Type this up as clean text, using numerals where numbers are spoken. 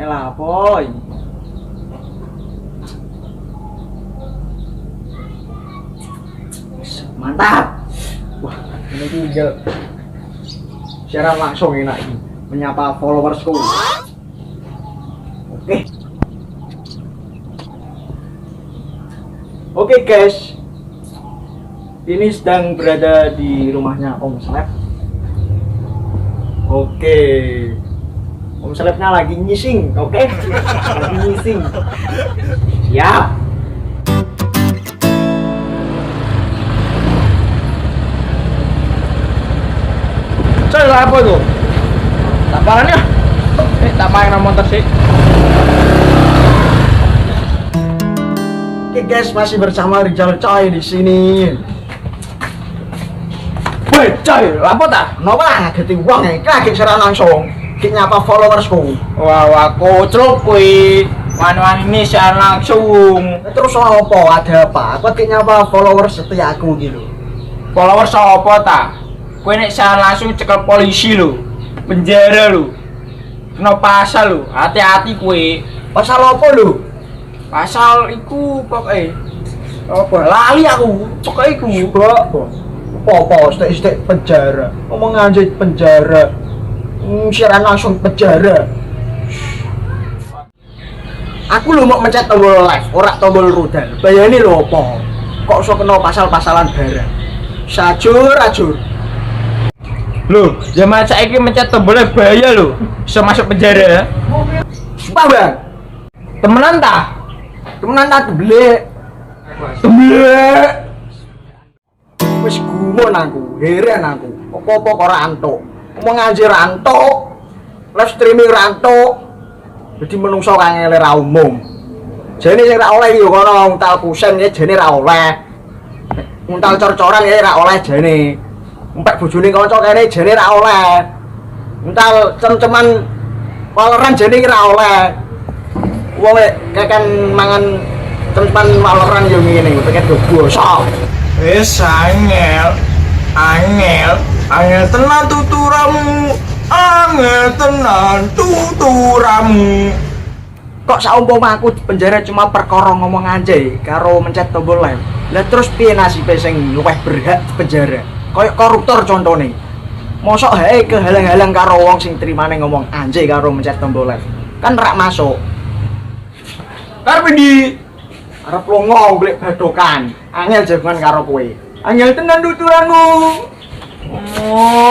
Elah, boy. Mantap. Wah, ini tinggal siaran langsung enak ini. Menyapa followersku. Oke guys. Ini sedang berada di rumahnya Om Slep. Oke. Om Slepnya lagi nyising, oke? Lagi nyising. Siap. Coy, apa itu? Tamparannya? Tak main motor sih. Oke guys, masih bersama Rizal Coy di sini. Woi Coy, Apa tak? kenapa ngageti uang ya? Kaget secara langsung. Kita nyapa followersku. Wah, kocok kuwi. Wan-wan ini secara langsung. Terus apa? Ada apa? Aku kayak nyapa followers setia aku gitu. Follower sapa ta? Kowe nek secara langsung cekel polisi lho. Penjara lho. Kena pasal lho. Hati-hati kowe. Pasal apa lu? Pasal iku pokoke. Apa? Lali aku. Pokoke iku. Apa? Stek penjara. Ngomong aja penjara. Siaran langsung penjara. Aku lu mau mencet tombol live, ora tombol rudal. Bayani lho apa? Kok iso kena pasal-pasalan barang? Sajur. Lho, zaman saiki mencet tombolnya bahaya lho. Bisa masuk penjara. Sumpah bang, Temenan ta? temenan tak debelek. Wis gumun aku, heran aku. Apa-apa kok ora antuk. Ngomong aja rantuk. Live streaming rantuk. Jadi menungso kangele ra umum. Jane sing ra oleh yo kono untal kusen ya jane ra oleh. Untal cor-coran ya ra oleh jane. Empek bojone kanca kene jane ra oleh. Untal cem-ceman waleran jane ra oleh. Wong keken mangan cem-ceman waleran yo ngene peket do bosok. Wis angel tenan tuturamu. Angel tenan tuturamu. Kok saumpama aku di penjara cuma perkara ngomong anjay karo mencet tombol live. Lah terus piye nasibe sing luwih berhak di penjara? Kayak koruptor contone. Mosok hae kehalang-halang karo wong sing trimane ngomong anjay karo mencet tombol live. Kan rak masuk. Karepe ndi? Arep lunga golek badokan. Angel jagongan karo kowe. Angel tenan tuturanmu. Oh.